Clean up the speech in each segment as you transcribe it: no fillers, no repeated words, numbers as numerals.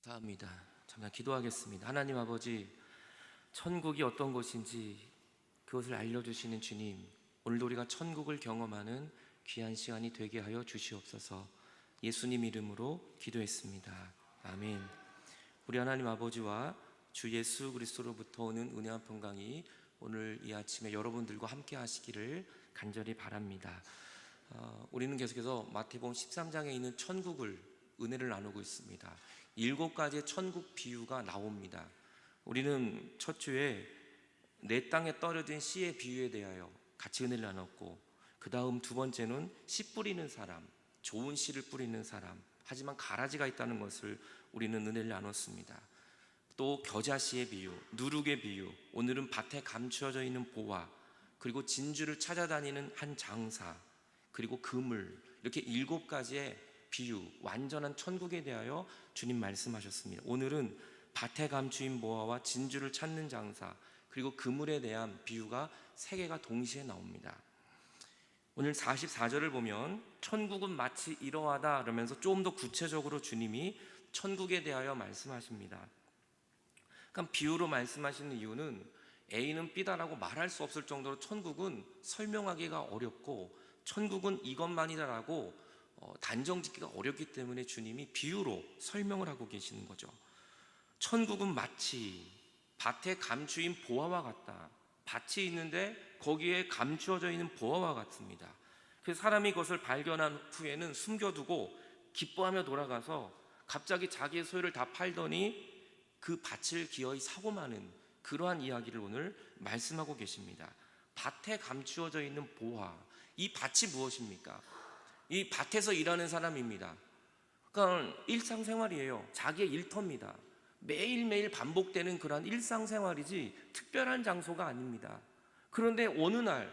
감사합니다. 잠깐 기도하겠습니다. 하나님 아버지, 천국이 어떤 곳인지 그것을 알려주시는 주님, 오늘도 우리가 천국을 경험하는 귀한 시간이 되게 하여 주시옵소서. 예수님 이름으로 기도했습니다. 아멘. 우리 하나님 아버지와 주 예수 그리스도로부터 오는 은혜 한 평강이 오늘 이 아침에 여러분들과 함께 하시기를 간절히 바랍니다. 우리는 계속해서 마태복음 13장에 있는 천국을 은혜를 나누고 있습니다. 7가지의 천국 비유가 나옵니다. 우리는 첫 주에 내 땅에 떨어진 씨의 비유에 대하여 같이 은혜를 나눴고, 그 다음 두 번째는 씨 뿌리는 사람, 좋은 씨를 뿌리는 사람, 하지만 가라지가 있다는 것을 우리는 은혜를 나눴습니다. 또 겨자씨의 비유, 누룩의 비유, 오늘은 밭에 감추어져 있는 보화, 그리고 진주를 찾아다니는 한 장사, 그리고 그물, 이렇게 7가지의 비유, 완전한 천국에 대하여 주님 말씀하셨습니다. 오늘은 밭에 감추인 보화와 진주를 찾는 장사, 그리고 그물에 대한 비유가 3개가 동시에 나옵니다. 오늘 44절을 보면 천국은 마치 이러하다 그러면서 좀 더 구체적으로 주님이 천국에 대하여 말씀하십니다. 그러니까 비유로 말씀하시는 이유는 A는 B다라고 말할 수 없을 정도로 천국은 설명하기가 어렵고, 천국은 이것만이다라고 단정 짓기가 어렵기 때문에 주님이 비유로 설명을 하고 계시는 거죠. 천국은 마치 밭에 감추인 보화와 같다. 밭이 있는데 거기에 감추어져 있는 보화와 같습니다. 그래서 사람이 그것을 발견한 후에는 숨겨두고 기뻐하며 돌아가서 갑자기 자기의 소유를 다 팔더니 그 밭을 기어이 사고 마는 그러한 이야기를 오늘 말씀하고 계십니다. 밭에 감추어져 있는 보화, 이 밭이 무엇입니까? 이 밭에서 일하는 사람입니다. 그러니까 일상생활이에요. 자기의 일터입니다. 매일매일 반복되는 그런 일상생활이지 특별한 장소가 아닙니다. 그런데 어느 날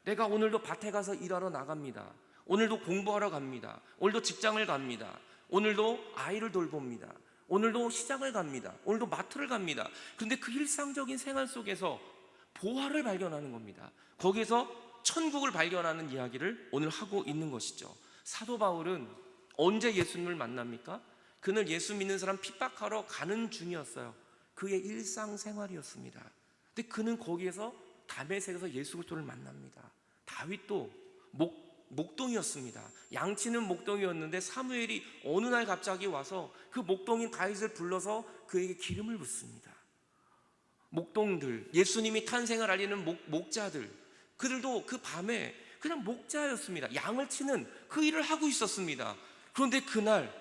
내가 오늘도 밭에 가서 일하러 나갑니다. 오늘도 공부하러 갑니다. 오늘도 직장을 갑니다. 오늘도 아이를 돌봅니다. 오늘도 시장을 갑니다. 오늘도 마트를 갑니다. 그런데 그 일상적인 생활 속에서 보화를 발견하는 겁니다. 거기에서 천국을 발견하는 이야기를 오늘 하고 있는 것이죠. 사도 바울은 언제 예수님을 만납니까? 그는 예수 믿는 사람 핍박하러 가는 중이었어요. 그의 일상생활이었습니다. 근데 그는 거기에서 다메섹에서 예수 그리스도를 만납니다. 다윗도 목동이었습니다. 양치는 목동이었는데 사무엘이 어느 날 갑자기 와서 그 목동인 다윗을 불러서 그에게 기름을 붓습니다. 목동들, 예수님이 탄생을 알리는 목자들, 그들도 그 밤에 그냥 목자였습니다. 양을 치는 그 일을 하고 있었습니다. 그런데 그날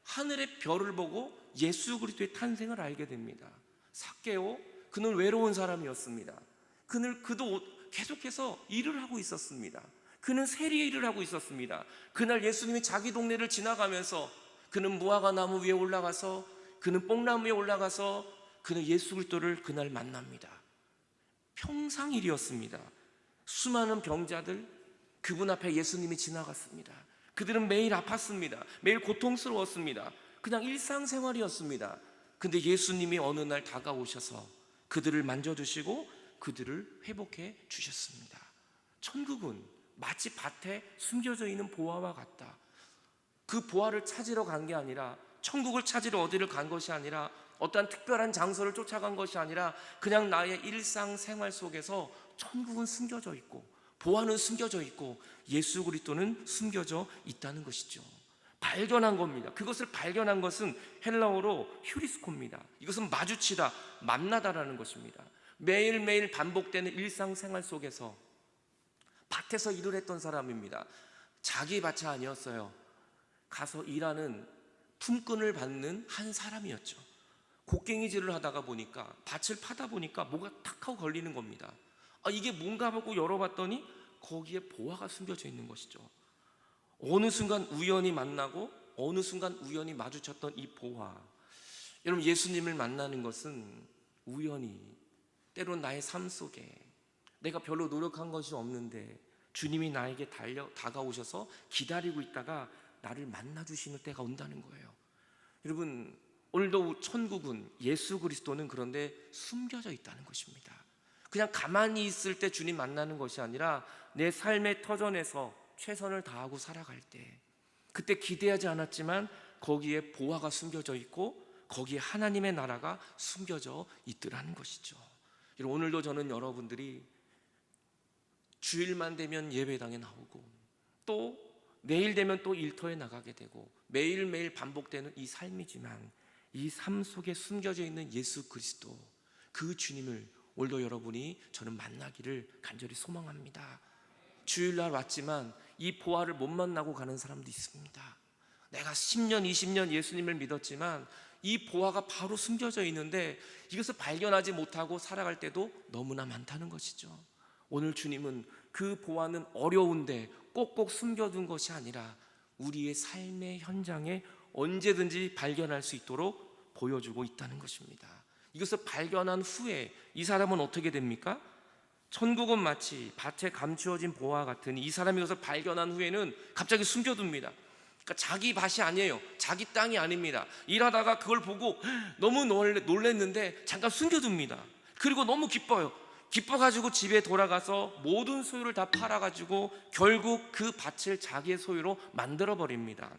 하늘의 별을 보고 예수 그리스도의 탄생을 알게 됩니다. 삭개오, 그는 외로운 사람이었습니다. 그도 계속해서 일을 하고 있었습니다. 그는 세리의 일을 하고 있었습니다. 그날 예수님이 자기 동네를 지나가면서 그는 무화과 나무 위에 올라가서, 그는 뽕나무 위에 올라가서 그는 예수 그리스도를 그날 만납니다. 평상일이었습니다. 수많은 병자들, 그분 앞에 예수님이 지나갔습니다. 그들은 매일 아팠습니다. 매일 고통스러웠습니다. 그냥 일상생활이었습니다. 근데 예수님이 어느 날 다가오셔서 그들을 만져주시고 그들을 회복해 주셨습니다. 천국은 마치 밭에 숨겨져 있는 보화와 같다. 그 보화를 찾으러 간 게 아니라, 천국을 찾으러 어디를 간 것이 아니라, 어떠한 특별한 장소를 쫓아간 것이 아니라 그냥 나의 일상생활 속에서 천국은 숨겨져 있고 보화는 숨겨져 있고 예수 그리스도는 숨겨져 있다는 것이죠. 발견한 겁니다. 그것을 발견한 것은 헬라어로 휴리스코입니다. 이것은 마주치다, 만나다라는 것입니다. 매일매일 반복되는 일상생활 속에서 밭에서 일을 했던 사람입니다. 자기 밭이 아니었어요. 가서 일하는 품꾼을 받는 한 사람이었죠. 곡괭이질을 하다가 보니까, 밭을 파다 보니까 뭐가 탁 하고 걸리는 겁니다. 이게 뭔가 하고 열어봤더니 거기에 보화가 숨겨져 있는 것이죠. 어느 순간 우연히 만나고 어느 순간 우연히 마주쳤던 이 보화. 여러분, 예수님을 만나는 것은 우연히, 때론 나의 삶 속에 내가 별로 노력한 것이 없는데 주님이 나에게 다가오셔서 기다리고 있다가 나를 만나주시는 때가 온다는 거예요. 여러분, 오늘도 천국은, 예수 그리스도는 그런데 숨겨져 있다는 것입니다. 그냥 가만히 있을 때 주님 만나는 것이 아니라 내 삶의 터전에서 최선을 다하고 살아갈 때, 그때 기대하지 않았지만 거기에 보화가 숨겨져 있고 거기에 하나님의 나라가 숨겨져 있더라는 것이죠. 오늘도 저는 여러분들이 주일만 되면 예배당에 나오고 또 내일 되면 또 일터에 나가게 되고 매일매일 반복되는 이 삶이지만 이 삶 속에 숨겨져 있는 예수 그리스도, 그 주님을 오늘도 여러분이 저는 만나기를 간절히 소망합니다. 주일날 왔지만 이 보화를 못 만나고 가는 사람도 있습니다. 내가 10년, 20년 예수님을 믿었지만 이 보화가 바로 숨겨져 있는데 이것을 발견하지 못하고 살아갈 때도 너무나 많다는 것이죠. 오늘 주님은 그 보화는 어려운데 꼭꼭 숨겨둔 것이 아니라 우리의 삶의 현장에 언제든지 발견할 수 있도록 보여주고 있다는 것입니다. 이것을 발견한 후에 이 사람은 어떻게 됩니까? 천국은 마치 밭에 감추어진 보화 같으니 이 사람이 이것을 발견한 후에는 갑자기 숨겨둡니다. 그러니까 자기 밭이 아니에요. 자기 땅이 아닙니다. 일하다가 그걸 보고 너무 놀랬는데 잠깐 숨겨둡니다. 그리고 너무 기뻐요. 기뻐가지고 집에 돌아가서 모든 소유를 다 팔아가지고 결국 그 밭을 자기의 소유로 만들어버립니다.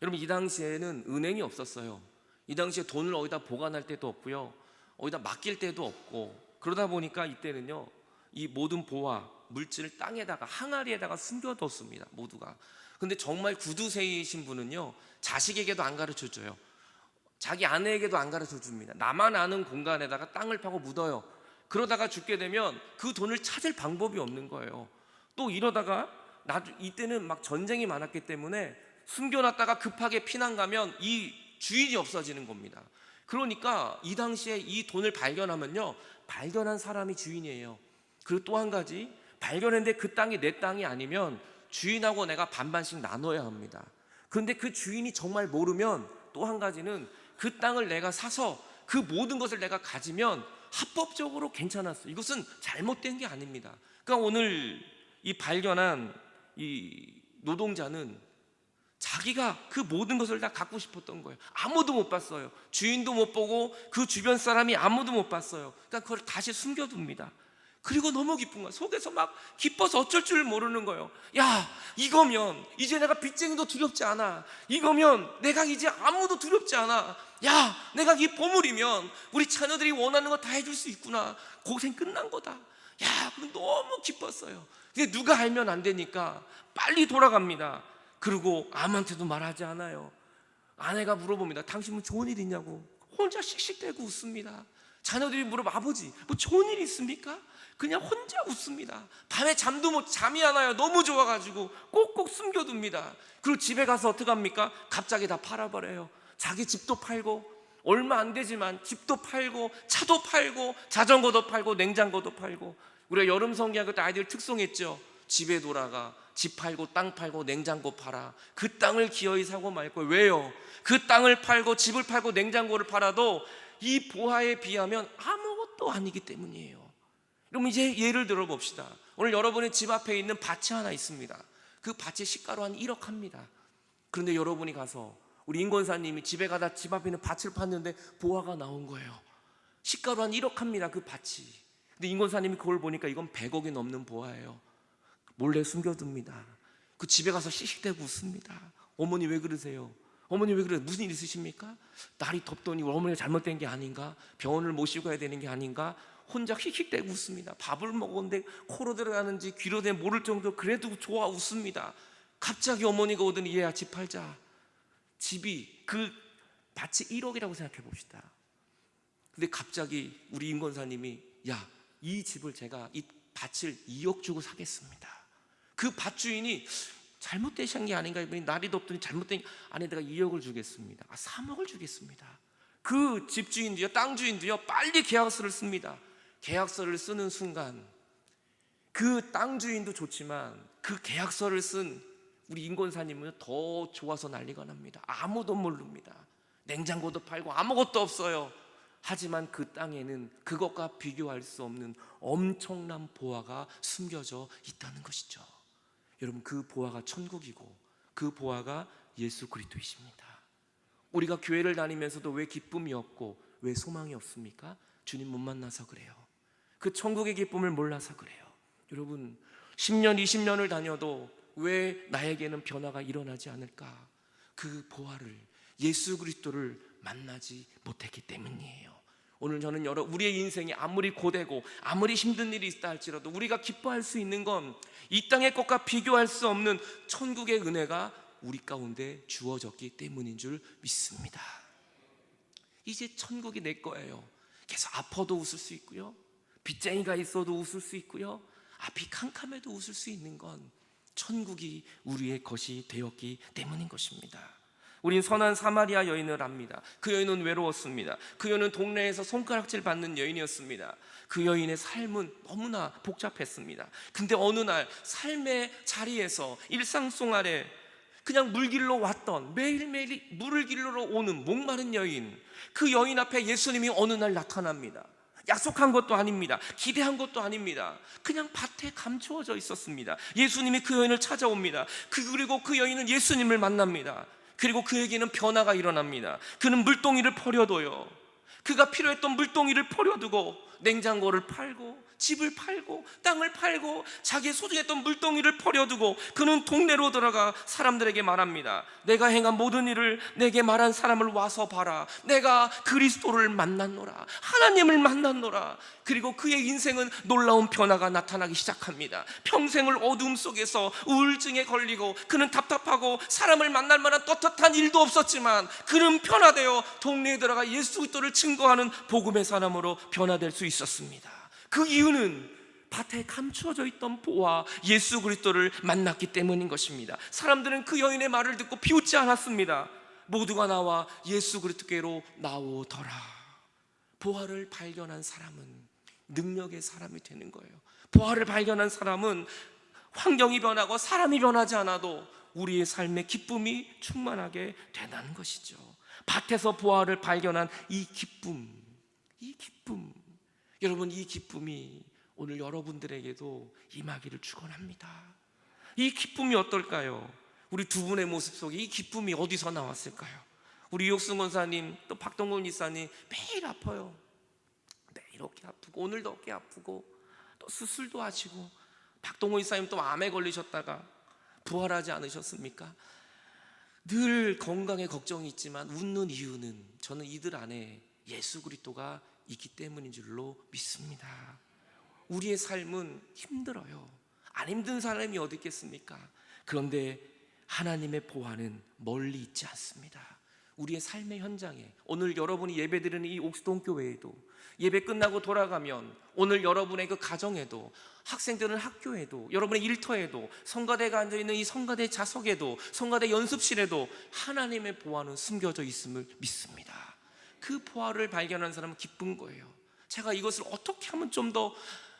여러분, 이 당시에는 은행이 없었어요. 이 당시에 돈을 어디다 보관할 데도 없고요, 어디다 맡길 데도 없고, 그러다 보니까 이때는요 이 모든 보화, 물질을 땅에다가 항아리에다가 숨겨뒀습니다, 모두가. 근데 정말 구두쇠이신 분은요 자식에게도 안 가르쳐줘요. 자기 아내에게도 안 가르쳐줍니다. 나만 아는 공간에다가 땅을 파고 묻어요. 그러다가 죽게 되면 그 돈을 찾을 방법이 없는 거예요. 또 이러다가 이때는 막 전쟁이 많았기 때문에 숨겨놨다가 급하게 피난 가면 이 주인이 없어지는 겁니다. 그러니까 이 당시에 이 돈을 발견하면요 발견한 사람이 주인이에요. 그리고 또 한 가지, 발견했는데 그 땅이 내 땅이 아니면 주인하고 내가 반반씩 나눠야 합니다. 그런데 그 주인이 정말 모르면 또 한 가지는 그 땅을 내가 사서 그 모든 것을 내가 가지면 합법적으로 괜찮았어요. 이것은 잘못된 게 아닙니다. 그러니까 오늘 이 발견한 이 노동자는 자기가 그 모든 것을 다 갖고 싶었던 거예요. 아무도 못 봤어요. 주인도 못 보고 그 주변 사람이 아무도 못 봤어요. 그러니까 그걸 다시 숨겨둡니다. 그리고 너무 기쁜 거야. 속에서 막 기뻐서 어쩔 줄 모르는 거예요. 야, 이거면 이제 내가 빚쟁이도 두렵지 않아. 이거면 내가 이제 아무도 두렵지 않아. 야, 내가 이 보물이면 우리 자녀들이 원하는 거 다 해줄 수 있구나. 고생 끝난 거다. 야, 그럼 너무 기뻤어요. 근데 누가 알면 안 되니까 빨리 돌아갑니다. 그리고 아무한테도 말하지 않아요. 아내가 물어봅니다. 당신 뭐 좋은 일 있냐고. 혼자 씩씩대고 웃습니다. 자녀들이 물어봐, 아버지 뭐 좋은 일 있습니까? 그냥 혼자 웃습니다. 밤에 잠이 안 와요. 너무 좋아가지고 꼭꼭 숨겨둡니다. 그리고 집에 가서 어떻게 합니까? 갑자기 다 팔아버려요. 자기 집도 팔고, 얼마 안 되지만 집도 팔고, 차도 팔고, 자전거도 팔고, 냉장고도 팔고. 우리가 여름 성경할 때 아이들 특송했죠. 집에 돌아가 집 팔고 땅 팔고 냉장고 팔아. 그 땅을 기어이 사고 말 거예요. 왜요? 그 땅을 팔고 집을 팔고 냉장고를 팔아도 이 보화에 비하면 아무것도 아니기 때문이에요. 그럼 이제 예를 들어 봅시다. 오늘 여러분의 집 앞에 있는 밭이 하나 있습니다. 그 밭이 시가로 한 1억 합니다. 그런데 여러분이 가서, 우리 임권사님이 집에 가다 집 앞에 있는 밭을 팠는데 보화가 나온 거예요. 시가로 한 1억 합니다, 그 밭이. 근데 임권사님이 그걸 보니까 이건 100억이 넘는 보화예요. 몰래 숨겨둡니다. 그 집에 가서 씩씩대고 웃습니다. 어머니 왜 그러세요? 어머니 왜 그래요? 무슨 일 있으십니까? 날이 덥더니 어머니가 잘못된 게 아닌가? 병원을 모시고 가야 되는 게 아닌가? 혼자 킥킥대고 웃습니다. 밥을 먹었는데 코로 들어가는지 귀로 대 모를 정도 그래도 좋아 웃습니다. 갑자기 어머니가 오더니 얘야 집 팔자. 집이, 그 밭이 1억이라고 생각해 봅시다. 근데 갑자기 우리 임권사님이, 야, 이 집을 제가 이 밭을 2억 주고 사겠습니다. 그 밭 주인이 잘못되신 게 아닌가, 날이 덥더니 잘못된, 아니 내가 2억을 주겠습니다. 3억을 주겠습니다. 그 집주인도요, 땅 주인도요, 빨리 계약서를 씁니다. 계약서를 쓰는 순간 그 땅 주인도 좋지만 그 계약서를 쓴 우리 임권사님은 더 좋아서 난리가 납니다. 아무도 모릅니다. 냉장고도 팔고 아무것도 없어요. 하지만 그 땅에는 그것과 비교할 수 없는 엄청난 보화가 숨겨져 있다는 것이죠. 여러분, 그 보화가 천국이고 그 보화가 예수 그리스도이십니다. 우리가 교회를 다니면서도 왜 기쁨이 없고 왜 소망이 없습니까? 주님 못 만나서 그래요. 그 천국의 기쁨을 몰라서 그래요. 여러분, 10년 20년을 다녀도 왜 나에게는 변화가 일어나지 않을까? 그 보화를, 예수 그리스도를 만나지 못했기 때문이에요. 오늘 저는 우리의 인생이 아무리 고되고 아무리 힘든 일이 있다 할지라도 우리가 기뻐할 수 있는 건 이 땅의 것과 비교할 수 없는 천국의 은혜가 우리 가운데 주어졌기 때문인 줄 믿습니다. 이제 천국이 내 거예요. 계속 아파도 웃을 수 있고요, 빚쟁이가 있어도 웃을 수 있고요, 앞이 캄캄해도 웃을 수 있는 건 천국이 우리의 것이 되었기 때문인 것입니다. 우린 선한 사마리아 여인을 압니다. 그 여인은 외로웠습니다. 그 여인은 동네에서 손가락질 받는 여인이었습니다. 그 여인의 삶은 너무나 복잡했습니다. 근데 어느 날 삶의 자리에서 일상생활에 그냥 물길로 왔던, 매일매일 물을 길러 오는 목마른 여인, 그 여인 앞에 예수님이 어느 날 나타납니다. 약속한 것도 아닙니다. 기대한 것도 아닙니다. 그냥 밭에 감추어져 있었습니다. 예수님이 그 여인을 찾아옵니다. 그리고 그 여인은 예수님을 만납니다. 그리고 그에게는 변화가 일어납니다. 그는 물동이를 버려둬요. 그가 필요했던 물동이를 버려두고 냉장고를 팔고 집을 팔고 땅을 팔고 자기의 소중했던 물동이를 버려두고 그는 동네로 들어가 사람들에게 말합니다. 내가 행한 모든 일을 내게 말한 사람을 와서 봐라. 내가 그리스도를 만났노라. 하나님을 만났노라. 그리고 그의 인생은 놀라운 변화가 나타나기 시작합니다. 평생을 어둠 속에서 우울증에 걸리고 그는 답답하고 사람을 만날 만한 떳떳한 일도 없었지만 그는 변화되어 동네에 들어가 예수 그리스도를 증거하는 복음의 사람으로 변화될 수 있었습니다. 그 이유는 밭에 감추어져 있던 보화 예수 그리스도를 만났기 때문인 것입니다. 사람들은 그 여인의 말을 듣고 비웃지 않았습니다. 모두가 나와 예수 그리스도께로 나오더라. 보화를 발견한 사람은 능력의 사람이 되는 거예요. 보화를 발견한 사람은 환경이 변하고 사람이 변하지 않아도 우리의 삶에 기쁨이 충만하게 된다는 것이죠. 밭에서 보화를 발견한 이 기쁨, 여러분, 이 기쁨이 오늘 여러분들에게도 임하기를 축원합니다. 이 기쁨이 어떨까요? 우리 두 분의 모습 속에 이 기쁨이 어디서 나왔을까요? 우리 이옥순 권사님, 또 박동건 이사님 매일 아파요. 매일 어깨 아프고 오늘도 어깨 아프고 또 수술도 하시고, 박동건 이사님 또 암에 걸리셨다가 부활하지 않으셨습니까? 늘 건강에 걱정이 있지만 웃는 이유는 저는 이들 안에 예수 그리스도가 있기 때문인 줄로 믿습니다. 우리의 삶은 힘들어요. 안 힘든 사람이 어디 있겠습니까? 그런데 하나님의 보화는 멀리 있지 않습니다. 우리의 삶의 현장에, 오늘 여러분이 예배드리는 이 옥수동 교회에도, 예배 끝나고 돌아가면 오늘 여러분의 그 가정에도, 학생들은 학교에도, 여러분의 일터에도, 성가대가 앉아있는 이 성가대 좌석에도, 성가대 연습실에도 하나님의 보화는 숨겨져 있음을 믿습니다. 그 보화를 발견한 사람은 기쁜 거예요. 제가 이것을 어떻게 하면 좀 더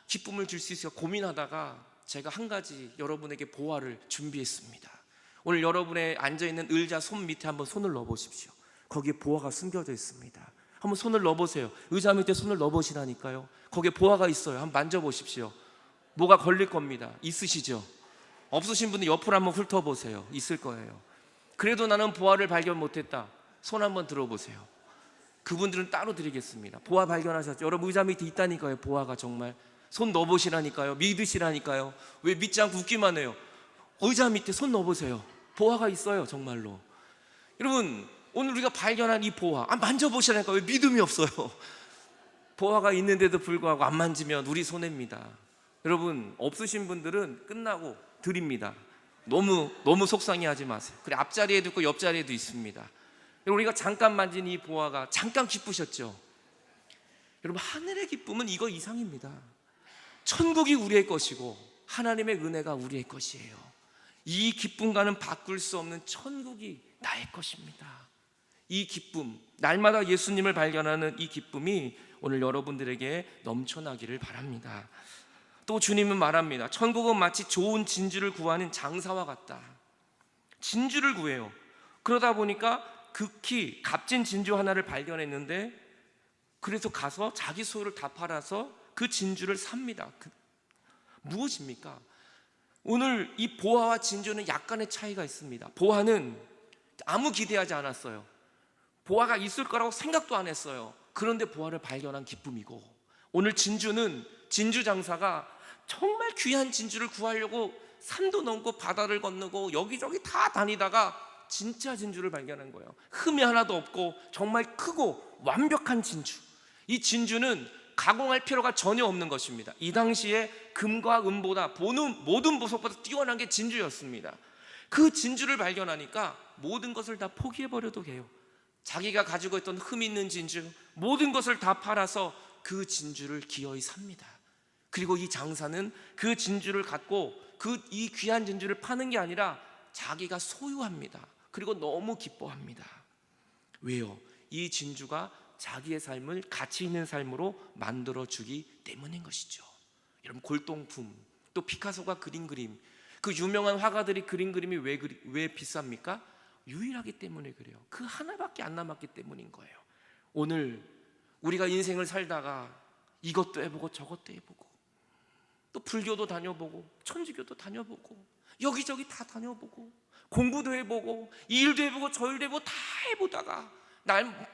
기쁨을 줄 수 있을까 고민하다가 제가 한 가지 여러분에게 보화를 준비했습니다. 오늘 여러분의 앉아있는 의자 손 밑에 한번 손을 넣어보십시오. 거기에 보화가 숨겨져 있습니다. 한번 손을 넣어보세요. 의자 밑에 손을 넣어보시라니까요. 거기에 보화가 있어요. 한번 만져보십시오. 뭐가 걸릴 겁니다. 있으시죠? 없으신 분들 옆으로 한번 훑어보세요. 있을 거예요. 그래도 나는 보화를 발견 못했다. 손 한번 들어보세요. 그분들은 따로 드리겠습니다. 보화 발견하셨죠? 여러분 의자 밑에 있다니까요. 보화가 정말 손 넣어보시라니까요. 믿으시라니까요. 왜 믿지 않고 웃기만 해요? 의자 밑에 손 넣어보세요. 보화가 있어요. 정말로. 여러분 오늘 우리가 발견한 이 보화 만져보시라니까요. 왜 믿음이 없어요? 보화가 있는데도 불구하고 안 만지면 우리 손해입니다. 여러분 없으신 분들은 끝나고 드립니다. 너무 속상해하지 마세요. 그래 앞자리에도 있고 옆자리에도 있습니다. 우리가 잠깐 만진 이 보화가 잠깐 기쁘셨죠? 여러분 하늘의 기쁨은 이거 이상입니다. 천국이 우리의 것이고 하나님의 은혜가 우리의 것이에요. 이 기쁨과는 바꿀 수 없는 천국이 나의 것입니다. 이 기쁨, 날마다 예수님을 발견하는 이 기쁨이 오늘 여러분들에게 넘쳐나기를 바랍니다. 또 주님은 말합니다. 천국은 마치 좋은 진주를 구하는 장사와 같다. 진주를 구해요. 그러다 보니까 극히 값진 진주 하나를 발견했는데, 그래서 가서 자기 소유를 다 팔아서 그 진주를 삽니다. 무엇입니까? 오늘 이 보화와 진주는 약간의 차이가 있습니다. 보화는 아무 기대하지 않았어요. 보화가 있을 거라고 생각도 안 했어요. 그런데 보화를 발견한 기쁨이고, 오늘 진주는 진주 장사가 정말 귀한 진주를 구하려고 산도 넘고 바다를 건너고 여기저기 다 다니다가 진짜 진주를 발견한 거예요. 흠이 하나도 없고 정말 크고 완벽한 진주. 이 진주는 가공할 필요가 전혀 없는 것입니다. 이 당시에 금과 은보다 모든 보석보다 뛰어난 게 진주였습니다. 그 진주를 발견하니까 모든 것을 다 포기해버려도 해요. 자기가 가지고 있던 흠 있는 진주, 모든 것을 다 팔아서 그 진주를 기어이 삽니다. 그리고 이 장사는 그 진주를 갖고 이 귀한 진주를 파는 게 아니라 자기가 소유합니다. 그리고 너무 기뻐합니다. 왜요? 이 진주가 자기의 삶을 가치 있는 삶으로 만들어주기 때문인 것이죠. 여러분, 골동품, 또 피카소가 그린 그림, 그 유명한 화가들이 그린 그림이 왜 비쌉니까? 유일하기 때문에 그래요. 그 하나밖에 안 남았기 때문인 거예요. 오늘 우리가 인생을 살다가 이것도 해보고 저것도 해보고 또 불교도 다녀보고 천주교도 다녀보고 여기저기 다 다녀보고 공부도 해보고 이 일도 해보고 저 일도 해보고 다 해보다가 날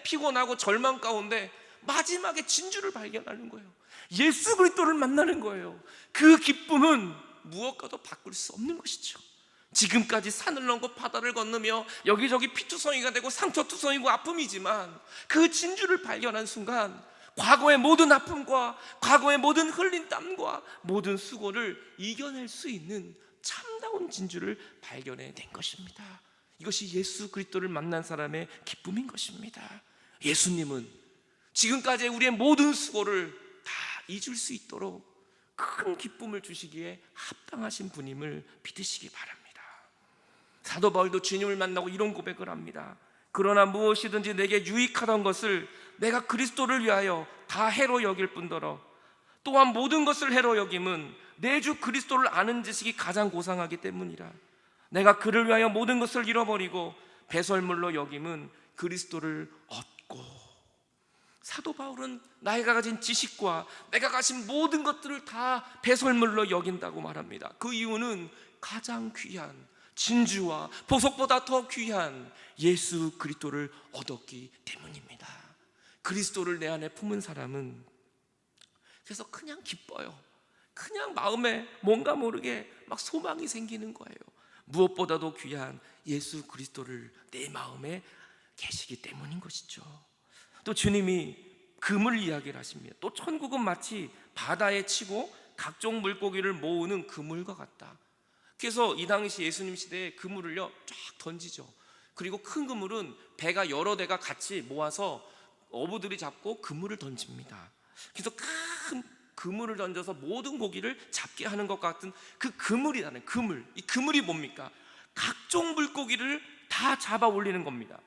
피곤하고 절망 가운데 마지막에 진주를 발견하는 거예요. 예수 그리스도를 만나는 거예요. 그 기쁨은 무엇과도 바꿀 수 없는 것이죠. 지금까지 산을 넘고 바다를 건너며 여기저기 피투성이가 되고 상처투성이고 아픔이지만 그 진주를 발견한 순간 과거의 모든 아픔과 과거의 모든 흘린 땀과 모든 수고를 이겨낼 수 있는 참다운 진주를 발견해낸 것입니다. 이것이 예수 그리스도를 만난 사람의 기쁨인 것입니다. 예수님은 지금까지 우리의 모든 수고를 다 잊을 수 있도록 큰 기쁨을 주시기에 합당하신 분임을 믿으시기 바랍니다. 사도 바울도 주님을 만나고 이런 고백을 합니다. 그러나 무엇이든지 내게 유익하던 것을 내가 그리스도를 위하여 다 해로 여길 뿐더러 또한 모든 것을 해로 여김은 내 주 그리스도를 아는 지식이 가장 고상하기 때문이라. 내가 그를 위하여 모든 것을 잃어버리고 배설물로 여김은 그리스도를 얻고. 사도 바울은 나이가 가진 지식과 내가 가진 모든 것들을 다 배설물로 여긴다고 말합니다. 그 이유는 가장 귀한 진주와 보석보다 더 귀한 예수 그리스도를 얻었기 때문입니다. 그리스도를 내 안에 품은 사람은 그래서 그냥 기뻐요. 그냥 마음에 뭔가 모르게 막 소망이 생기는 거예요. 무엇보다도 귀한 예수 그리스도를 내 마음에 계시기 때문인 것이죠. 또 주님이 그물 이야기를 하십니다. 또 천국은 마치 바다에 치고 각종 물고기를 모으는 그물과 같다. 그래서 이 당시 예수님 시대에 그물을요 쫙 던지죠. 그리고 큰 그물은 배가 여러 대가 같이 모아서 어부들이 잡고 그물을 던집니다. 그래서 큰 그물을 던져서 모든 고기를 잡게 하는 것 같은 그 그물이라는 그물. 이 그물이 뭡니까? 각종 물고기를 다 잡아 올리는 겁니다.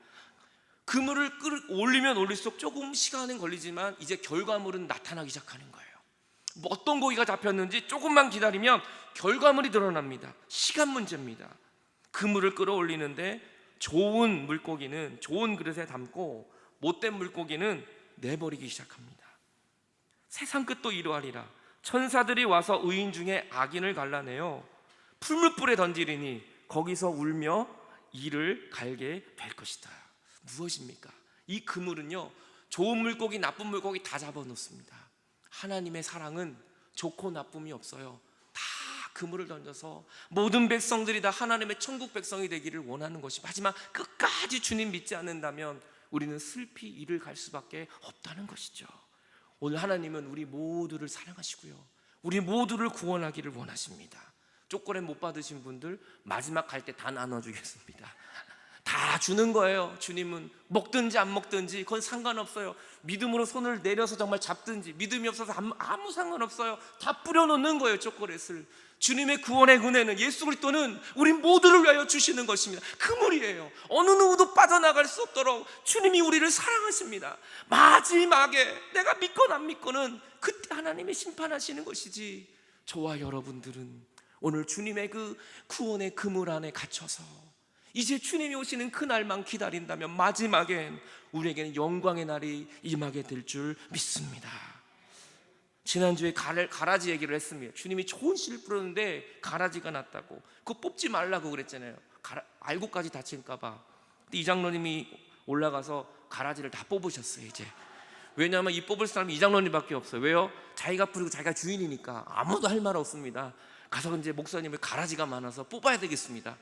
그물을 올리면 올릴수록 조금 시간은 걸리지만 이제 결과물은 나타나기 시작하는 거예요. 뭐 어떤 고기가 잡혔는지 조금만 기다리면 결과물이 드러납니다. 시간 문제입니다. 그물을 끌어올리는데 좋은 물고기는 좋은 그릇에 담고 못된 물고기는 내버리기 시작합니다. 세상 끝도 이러하리라. 천사들이 와서 의인 중에 악인을 갈라내어 풀무불에 던지리니 거기서 울며 이를 갈게 될 것이다. 무엇입니까? 이 그물은요 좋은 물고기 나쁜 물고기 다 잡아놓습니다. 하나님의 사랑은 좋고 나쁨이 없어요. 다 그물을 던져서 모든 백성들이 다 하나님의 천국 백성이 되기를 원하는 것이, 하지만 끝까지 주님 믿지 않는다면 우리는 슬피 이를 갈 수밖에 없다는 것이죠. 오늘 하나님은 우리 모두를 사랑하시고요 우리 모두를 구원하기를 원하십니다. 쪼꼬레 못 받으신 분들 마지막 갈 때 다 나눠주겠습니다. 다 주는 거예요. 주님은 먹든지 안 먹든지 그건 상관없어요. 믿음으로 손을 내려서 정말 잡든지 믿음이 없어서 아무 상관없어요. 다 뿌려놓는 거예요, 초콜릿을. 주님의 구원의 은혜는, 예수 그리스도는 우리 모두를 위하여 주시는 것입니다. 그물이에요. 어느 누구도 빠져나갈 수 없도록 주님이 우리를 사랑하십니다. 마지막에 내가 믿건 안 믿건은 그때 하나님이 심판하시는 것이지, 저와 여러분들은 오늘 주님의 그 구원의 그물 안에 갇혀서 이제 주님이 오시는 그날만 기다린다면 마지막엔 우리에게는 영광의 날이 임하게 될 줄 믿습니다. 지난주에 가라지 얘기를 했습니다. 주님이 좋은 씨를 뿌렸는데 가라지가 났다고. 그거 뽑지 말라고 그랬잖아요. 알고까지 다칠까 봐. 근데 이 장로님이 올라가서 가라지를 다 뽑으셨어요. 이제 왜냐하면 이 뽑을 사람이 이 장로님밖에 없어요. 왜요? 자기가 뿌리고 자기가 주인이니까 아무도 할 말 없습니다. 가서 이제 목사님을 가라지가 많아서 뽑아야 되겠습니다.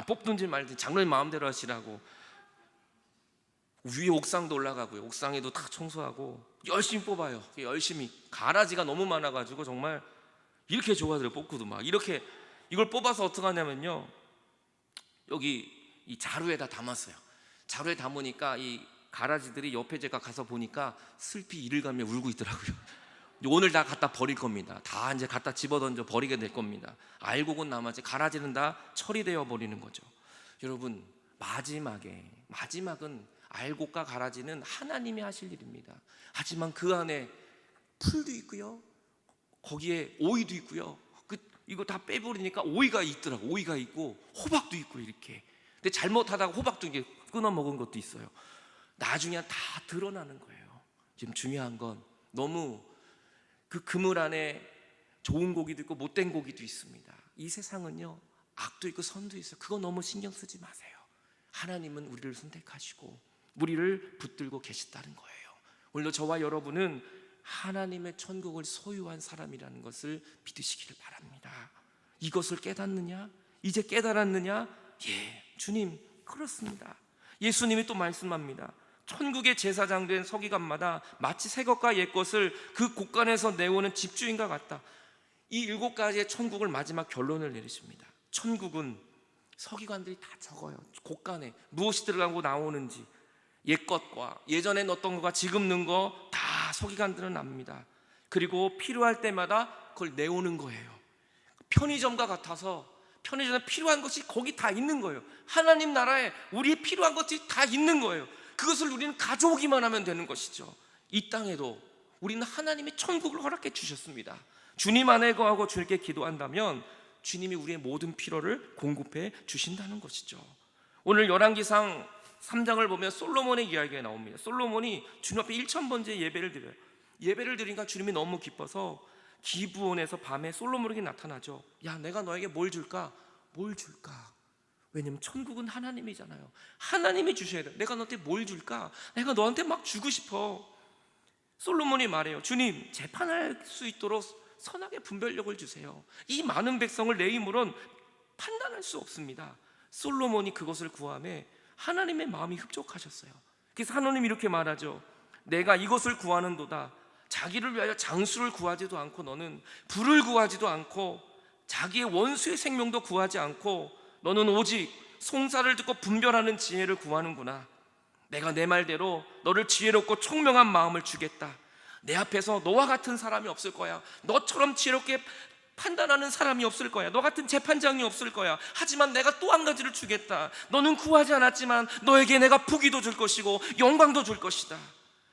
뽑든지 말든지 장로님 마음대로 하시라고. 위에 옥상도 올라가고요, 옥상에도 다 청소하고 열심히 뽑아요. 열심히. 가라지가 너무 많아가지고 정말 이렇게 좋아들어요. 뽑고도 막 이렇게. 이걸 뽑아서 어떻게 하냐면요, 여기 이 자루에다 담았어요. 자루에 담으니까 이 가라지들이 옆에 제가 가서 보니까 슬피 이를 가며 울고 있더라고요. 오늘 다 갖다 버릴 겁니다. 다 이제 갖다 집어던져 버리게 될 겁니다. 알곡은 남았지 가라지는 다 처리되어 버리는 거죠. 여러분, 마지막은 알곡과 가라지는 하나님이 하실 일입니다. 하지만 그 안에 풀도 있고요, 거기에 오이도 있고요. 이거 다 빼버리니까 오이가 있더라고. 오이가 있고 호박도 있고 이렇게. 근데 잘못하다가 호박도 이게 끊어 먹은 것도 있어요. 나중에 다 드러나는 거예요. 지금 중요한 건 너무 그 그물 안에 좋은 고기도 있고 못된 고기도 있습니다. 이 세상은요, 악도 있고 선도 있어요. 그거 너무 신경 쓰지 마세요. 하나님은 우리를 선택하시고 우리를 붙들고 계시다는 거예요. 오늘도 저와 여러분은 하나님의 천국을 소유한 사람이라는 것을 믿으시기를 바랍니다. 이것을 깨닫느냐? 이제 깨달았느냐? 예, 주님 그렇습니다. 예수님이 또 말씀합니다. 천국의 제사장 된 서기관마다 마치 새 것과 옛 것을 그 곳간에서 내오는 집주인과 같다. 이 7가지의 천국을 마지막 결론을 내리십니다. 천국은 서기관들이 다 적어요. 곳간에 무엇이 들어가고 나오는지, 옛 것과 예전에 넣었던 것과 지금 넣은 거 다 서기관들은 압니다. 그리고 필요할 때마다 그걸 내오는 거예요. 편의점과 같아서 편의점에 필요한 것이 거기 다 있는 거예요. 하나님 나라에 우리의 필요한 것들이 다 있는 거예요. 그것을 우리는 가져오기만 하면 되는 것이죠. 이 땅에도 우리는 하나님의 천국을 허락해 주셨습니다. 주님 안에 거하고 주님께 기도한다면 주님이 우리의 모든 필요를 공급해 주신다는 것이죠. 오늘 열왕기상 3장을 보면 솔로몬의 이야기가 나옵니다. 솔로몬이 주님 앞에 1000번째 예배를 드려요. 예배를 드리니까 주님이 너무 기뻐서 기브온에서 밤에 솔로몬에게 나타나죠. 야, 내가 너에게 뭘 줄까? 뭘 줄까? 왜냐면 천국은 하나님이잖아요. 하나님이 주셔야 돼. 내가 너한테 뭘 줄까? 내가 너한테 막 주고 싶어. 솔로몬이 말해요. 주님, 재판할 수 있도록 선악의 분별력을 주세요. 이 많은 백성을 내 힘으로는 판단할 수 없습니다. 솔로몬이 그것을 구하며 하나님의 마음이 흡족하셨어요. 그래서 하나님이 이렇게 말하죠. 내가 이것을 구하는도다. 자기를 위하여 장수를 구하지도 않고 너는 부를 구하지도 않고 자기의 원수의 생명도 구하지 않고 너는 오직 송사를 듣고 분별하는 지혜를 구하는구나. 내가 내 말대로 너를 지혜롭고 총명한 마음을 주겠다. 내 앞에서 너와 같은 사람이 없을 거야. 너처럼 지혜롭게 판단하는 사람이 없을 거야. 너 같은 재판장이 없을 거야. 하지만 내가 또 한 가지를 주겠다. 너는 구하지 않았지만 너에게 내가 부귀도 줄 것이고 영광도 줄 것이다.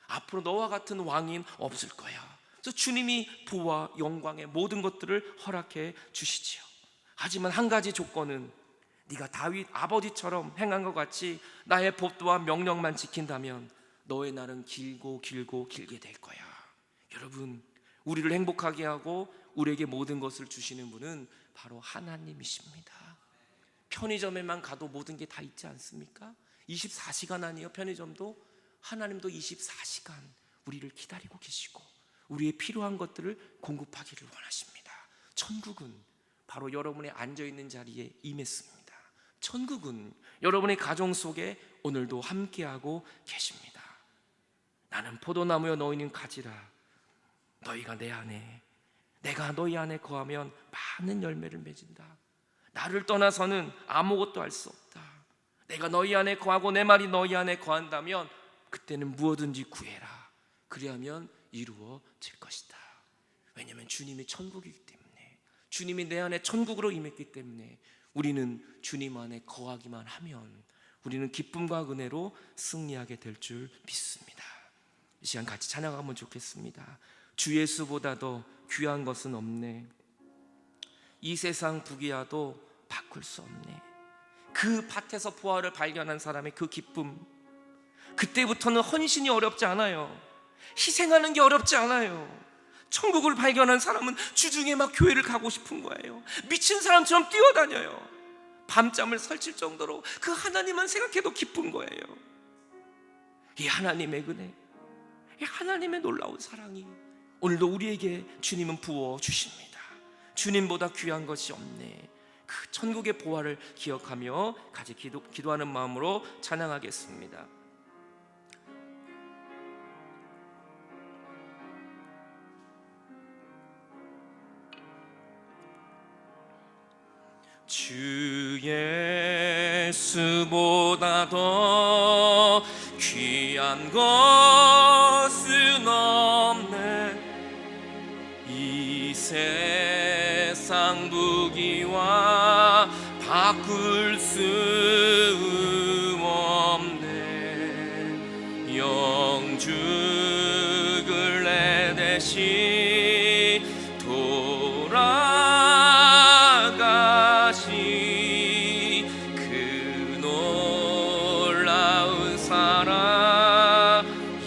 앞으로 너와 같은 왕인 없을 거야. 그래서 주님이 부와 영광의 모든 것들을 허락해 주시지요. 하지만 한 가지 조건은 네가 다윗 아버지처럼 행한 것 같이 나의 법도와 명령만 지킨다면 너의 날은 길고 길고 길게 될 거야. 여러분, 우리를 행복하게 하고 우리에게 모든 것을 주시는 분은 바로 하나님이십니다. 편의점에만 가도 모든 게 다 있지 않습니까? 24시간 아니에요, 편의점도? 하나님도 24시간 우리를 기다리고 계시고 우리의 필요한 것들을 공급하기를 원하십니다. 천국은 바로 여러분의 앉아있는 자리에 임했습니다. 천국은 여러분의 가정 속에 오늘도 함께하고 계십니다. 나는 포도나무여 너희는 가지라. 너희가 내 안에, 내가 너희 안에 거하면 많은 열매를 맺은다. 나를 떠나서는 아무것도 할 수 없다. 내가 너희 안에 거하고 내 말이 너희 안에 거한다면 그때는 무엇든지 구해라. 그리하면 이루어질 것이다. 왜냐하면 주님이 천국이기 때문에, 주님이 내 안에 천국으로 임했기 때문에 우리는 주님 안에 거하기만 하면 우리는 기쁨과 은혜로 승리하게 될 줄 믿습니다. 이 시간 같이 찬양하면 좋겠습니다. 주 예수보다 더 귀한 것은 없네. 이 세상 부귀야도 바꿀 수 없네. 그 밭에서 보화를 발견한 사람의 그 기쁨, 그때부터는 헌신이 어렵지 않아요. 희생하는 게 어렵지 않아요. 천국을 발견한 사람은 주중에 막 교회를 가고 싶은 거예요. 미친 사람처럼 뛰어다녀요. 밤잠을 설칠 정도로 그 하나님만 생각해도 기쁜 거예요. 이 하나님의 은혜, 이 하나님의 놀라운 사랑이 오늘도 우리에게 주님은 부어 주십니다. 주님보다 귀한 것이 없네. 그 천국의 보화를 기억하며 같이 기도하는 마음으로 찬양하겠습니다. 주 예수보다 더 귀한 것은 없네. 이 세상 무기와 바꿀 수 없네. 영죽을 내 대신 돌아가시 그 놀라운 사랑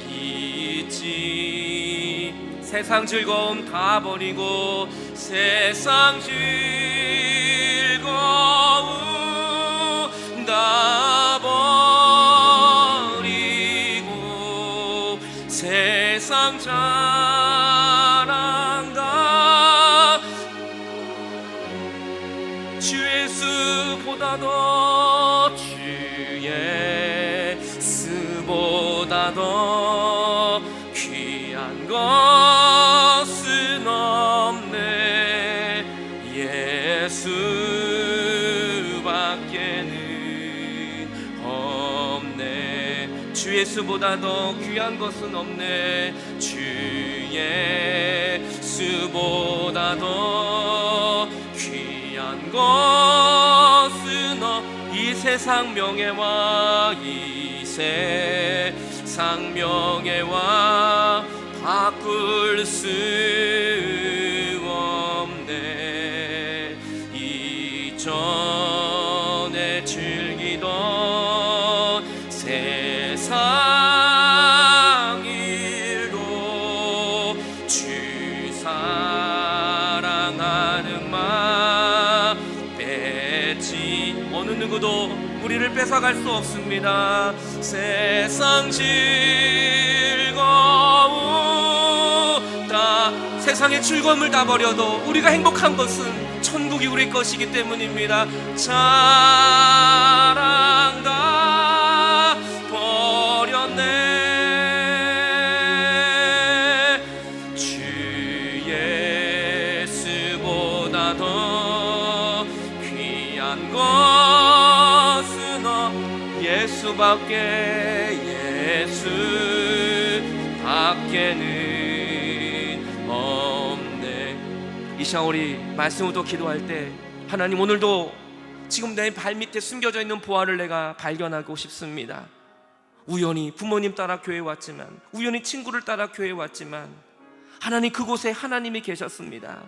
있지. 세상 즐거움 다 버리고 세상 즐거움 다 버리고 세상 자랑가 주 예수보다 더 주 예수보다 더 귀한 것은 없네. 예수밖에는 없네. 주 예수보다 더 귀한 것은 없네. 주 예수보다 더 귀한 것은 이 세상 명예와 이 세상 명예와 바꿀 수 없네. 이전에 즐기던 세상 일로 주 사랑하는 마음 뺏지 어느 누구도 우리를 뺏어갈 수 없습니다. 세상 즐거움 다 세상의 즐거움을 다 버려도 우리가 행복한 것은 천국이 우리 것이기 때문입니다. 자랑 다 버렸네. 주 예수보다 더 귀한 것은 예수밖에는 없네. 이 시간 우리 말씀으로 기도할 때 하나님 오늘도 지금 내 발밑에 숨겨져 있는 보화를 내가 발견하고 싶습니다. 우연히 부모님 따라 교회에 왔지만 우연히 친구를 따라 교회에 왔지만 하나님 그곳에 하나님이 계셨습니다.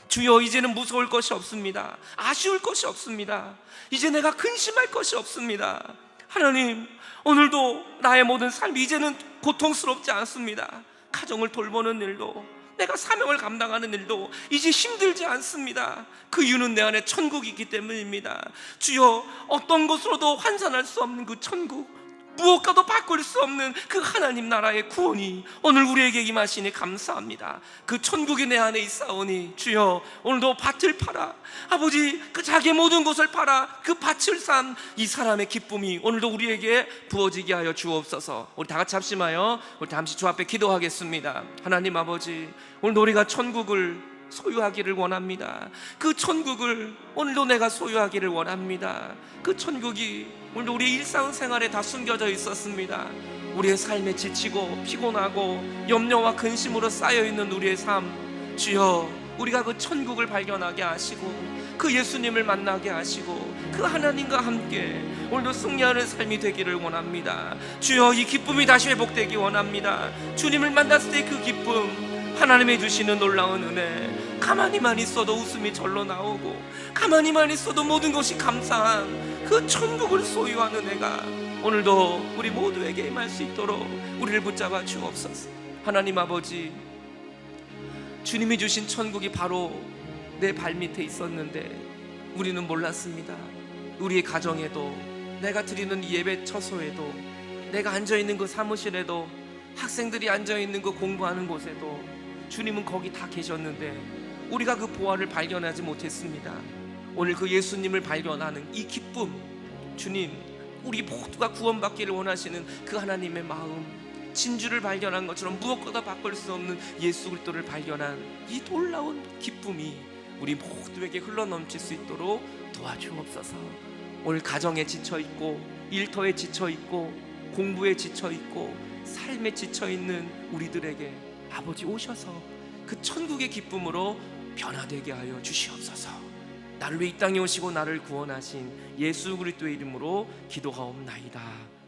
주여 이제는 무서울 것이 없습니다. 아쉬울 것이 없습니다. 이제 내가 근심할 것이 없습니다. 하나님 오늘도 나의 모든 삶이 이제는 고통스럽지 않습니다. 가정을 돌보는 일도 내가 사명을 감당하는 일도 이제 힘들지 않습니다. 그 이유는 내 안에 천국이 있기 때문입니다. 주여 어떤 것으로도 환산할 수 없는 그 천국, 무엇과도 바꿀 수 없는 그 하나님 나라의 구원이 오늘 우리에게 임하시니 감사합니다. 그 천국이 내 안에 있사오니 주여 오늘도 밭을 팔아 아버지 그 자기의 모든 것을 팔아 그 밭을 산 이 사람의 기쁨이 오늘도 우리에게 부어지게 하여 주옵소서. 우리 다 같이 합심하여 우리 잠시 주 앞에 기도하겠습니다. 하나님 아버지 오늘도 우리가 천국을 소유하기를 원합니다. 그 천국을 오늘도 내가 소유하기를 원합니다. 그 천국이 오늘도 우리의 일상생활에 다 숨겨져 있었습니다. 우리의 삶에 지치고 피곤하고 염려와 근심으로 쌓여있는 우리의 삶 주여 우리가 그 천국을 발견하게 하시고 그 예수님을 만나게 하시고 그 하나님과 함께 오늘도 승리하는 삶이 되기를 원합니다. 주여 이 기쁨이 다시 회복되기 원합니다. 주님을 만났을 때 그 기쁨 하나님이 주시는 놀라운 은혜 가만히만 있어도 웃음이 절로 나오고 가만히만 있어도 모든 것이 감사한 그 천국을 소유하는 은혜가 오늘도 우리 모두에게 임할 수 있도록 우리를 붙잡아 주옵소서. 하나님 아버지 주님이 주신 천국이 바로 내 발밑에 있었는데 우리는 몰랐습니다. 우리의 가정에도 내가 드리는 예배 처소에도 내가 앉아있는 그 사무실에도 학생들이 앉아있는 그 공부하는 곳에도 주님은 거기 다 계셨는데 우리가 그 보화를 발견하지 못했습니다. 오늘 그 예수님을 발견하는 이 기쁨, 주님, 우리 모두가 구원받기를 원하시는 그 하나님의 마음, 진주를 발견한 것처럼 무엇보다 바꿀 수 없는 예수 그리스도를 발견한 이 놀라운 기쁨이 우리 모두에게 흘러넘칠 수 있도록 도와주옵소서. 오늘 가정에 지쳐있고, 일터에 지쳐있고, 공부에 지쳐있고, 삶에 지쳐있는 우리들에게 아버지 오셔서 그 천국의 기쁨으로 변화되게 하여 주시옵소서. 나를 위해 이 땅에 오시고 나를 구원하신 예수 그리스도의 이름으로 기도하옵나이다.